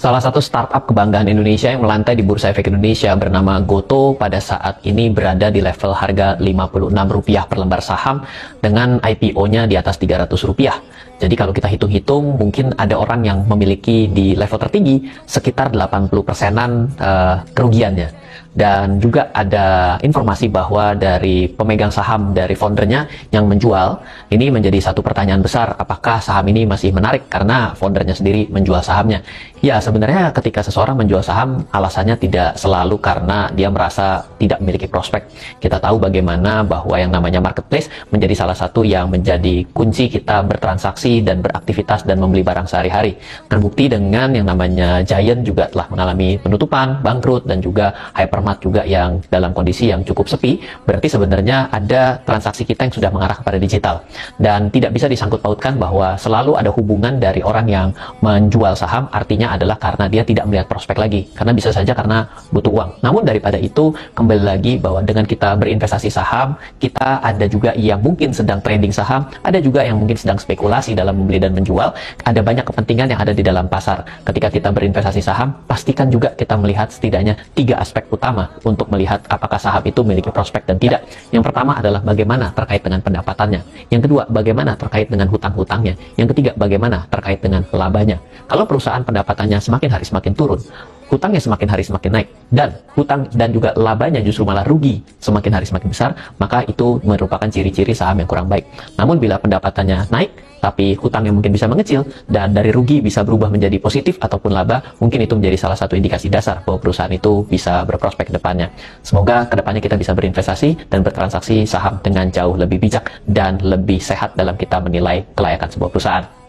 Salah satu startup kebanggaan Indonesia yang melantai di Bursa Efek Indonesia bernama Gotoh pada saat ini berada di level harga Rp56 per lembar saham dengan IPO-nya di atas Rp300. Jadi kalau kita hitung-hitung, mungkin ada orang yang memiliki di level tertinggi sekitar 80%-an kerugiannya. Dan juga ada informasi bahwa dari pemegang saham dari foundernya yang menjual, ini menjadi satu pertanyaan besar, apakah saham ini masih menarik karena foundernya sendiri menjual sahamnya. Ya, sebenarnya ketika seseorang menjual saham, alasannya tidak selalu karena dia merasa tidak memiliki prospek. Kita tahu bagaimana bahwa yang namanya marketplace menjadi salah satu yang menjadi kunci kita bertransaksi dan beraktivitas dan membeli barang sehari-hari. Terbukti dengan yang namanya Giant juga telah mengalami penutupan, bangkrut, dan juga Hypermart juga yang dalam kondisi yang cukup sepi. Berarti sebenarnya ada transaksi kita yang sudah mengarah kepada digital. Dan tidak bisa disangkut pautkan bahwa selalu ada hubungan dari orang yang menjual saham, artinya adalah karena dia tidak melihat prospek lagi, karena bisa saja karena butuh uang. Namun daripada itu, kembali lagi bahwa dengan kita berinvestasi saham, kita ada juga yang mungkin sedang trading saham, ada juga yang mungkin sedang spekulasi dalam membeli dan menjual. Ada banyak kepentingan yang ada di dalam pasar. Ketika kita berinvestasi saham, pastikan juga kita melihat setidaknya 3 aspek utama untuk melihat apakah saham itu memiliki prospek dan tidak. Yang pertama adalah bagaimana terkait dengan pendapatannya. Yang kedua, bagaimana terkait dengan hutang-hutangnya. Yang ketiga, bagaimana terkait dengan labanya. Kalau perusahaan pendapatannya semakin hari semakin turun, hutangnya semakin hari semakin naik, dan hutang dan juga labanya justru malah rugi semakin hari semakin besar, maka itu merupakan ciri-ciri saham yang kurang baik. Namun bila pendapatannya naik, tapi hutangnya mungkin bisa mengecil, dan dari rugi bisa berubah menjadi positif ataupun laba, mungkin itu menjadi salah satu indikasi dasar bahwa perusahaan itu bisa berprospek ke depannya. Semoga ke depannya kita bisa berinvestasi dan bertransaksi saham dengan jauh lebih bijak dan lebih sehat dalam kita menilai kelayakan sebuah perusahaan.